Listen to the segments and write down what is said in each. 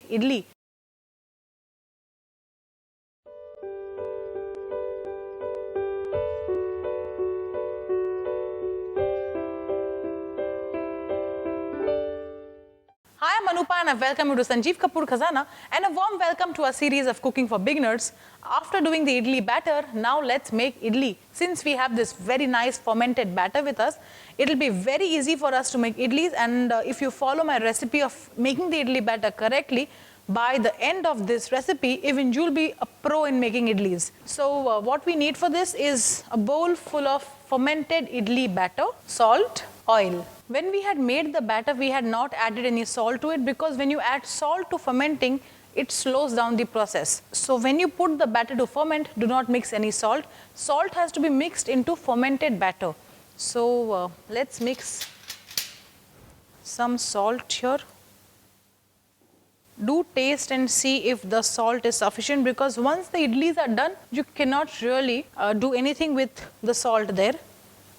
idli. Hi, I'm Anupa and I welcome you to Sanjeev Kapoor Khazana and a warm welcome to our series of cooking for beginners. After doing the idli batter, now let's make idli. Since we have this very nice fermented batter with us, it'll be very easy for us to make idlis, and if you follow my recipe of making the idli batter correctly, by the end of this recipe, even you'll be a pro in making idlis. So what we need for this is a bowl full of fermented idli batter, salt, oil. When we had made the batter, we had not added any salt to it because when you add salt to fermenting, it slows down the process. So when you put the batter to ferment, do not mix any salt. Salt has to be mixed into fermented batter. So let's mix some salt here. Do taste and see if the salt is sufficient, because once the idlis are done, you cannot really do anything with the salt there.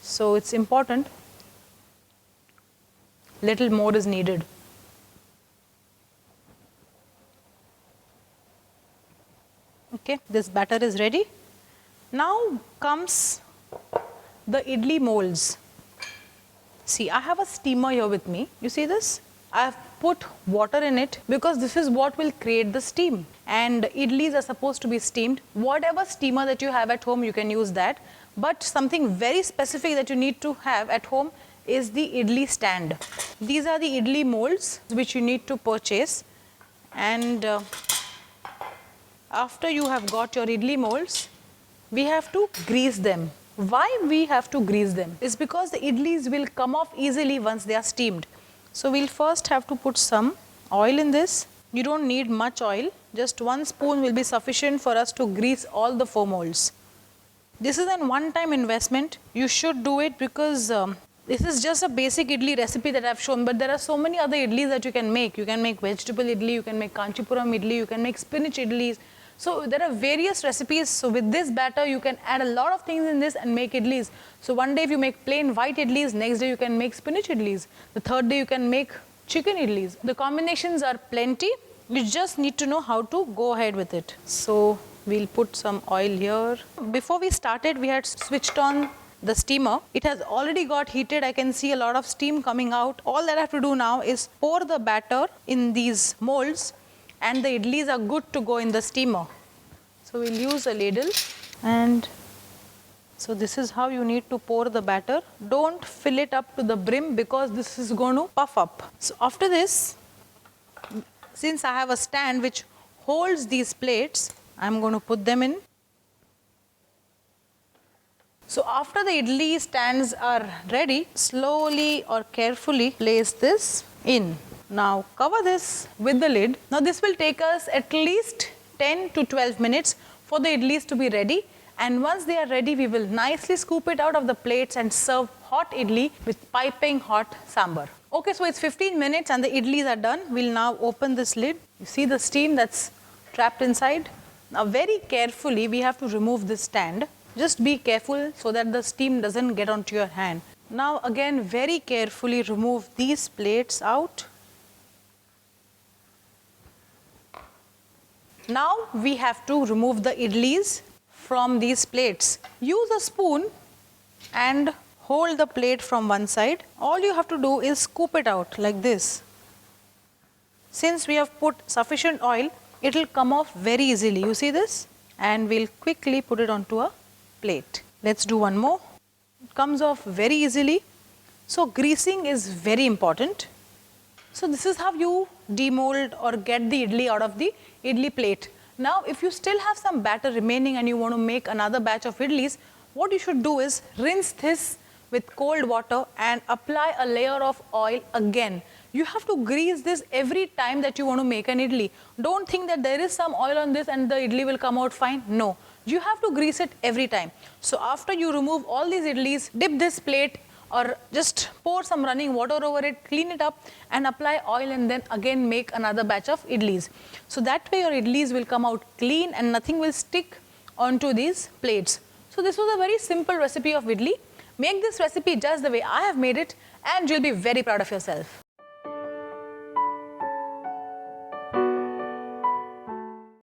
So it's important. Little more is needed. Okay, this batter is ready. Now comes the idli molds. See, I have a steamer here with me. You see this? I have put water in it because this is what will create the steam. And idlis are supposed to be steamed. Whatever steamer that you have at home, you can use that. But something very specific that you need to have at home is the idli stand. These are the idli molds which you need to purchase, and after you have got your idli molds, we have to grease them. Why we have to grease them? Is because the idlis will come off easily once they are steamed. So we'll first have to put some oil in this. You don't need much oil, just 1 spoon will be sufficient for us to grease all the 4 molds. This is a one-time investment. You should do it because this is just a basic idli recipe that I've shown, but there are so many other idlis that you can make. You can make vegetable idli, you can make Kanchipuram idli, you can make spinach idlis. So there are various recipes. So with this batter, you can add a lot of things in this and make idlis. So one day if you make plain white idlis, next day you can make spinach idlis. The third day you can make chicken idlis. The combinations are plenty. You just need to know how to go ahead with it. So we'll put some oil here. Before we started, we had switched on the steamer. It has already got heated. I can see a lot of steam coming out. All that I have to do now is pour the batter in these molds, and the idlis are good to go in the steamer. So we'll use a ladle, and so this is how you need to pour the batter. Don't fill it up to the brim because this is going to puff up. So after this, since I have a stand which holds these plates, I'm going to put them in. So after the idli stands are ready, slowly or carefully place this in. Now cover this with the lid. Now this will take us at least 10 to 12 minutes for the idlis to be ready. And once they are ready, we will nicely scoop it out of the plates and serve hot idli with piping hot sambar. Okay, so it's 15 minutes and the idlis are done. We'll now open this lid. You see the steam that's trapped inside. Now very carefully, we have to remove this stand. Just be careful so that the steam doesn't get onto your hand. Now again, very carefully remove these plates out. Now we have to remove the idlis from these plates. Use a spoon and hold the plate from one side. All you have to do is scoop it out like this. Since we have put sufficient oil, it will come off very easily. You see this? And we'll quickly put it onto a plate. Let's do one more. It comes off very easily. So greasing is very important. So this is how you demold or get the idli out of the idli plate. Now if you still have some batter remaining and you want to make another batch of idlis, what you should do is rinse this with cold water and apply a layer of oil again. You have to grease this every time that you want to make an idli. Don't think that there is some oil on this and the idli will come out fine. No. You have to grease it every time. So after you remove all these idlis, dip this plate or just pour some running water over it, clean it up and apply oil, and then again make another batch of idlis. So that way your idlis will come out clean and nothing will stick onto these plates. So this was a very simple recipe of idli. Make this recipe just the way I have made it and you'll be very proud of yourself.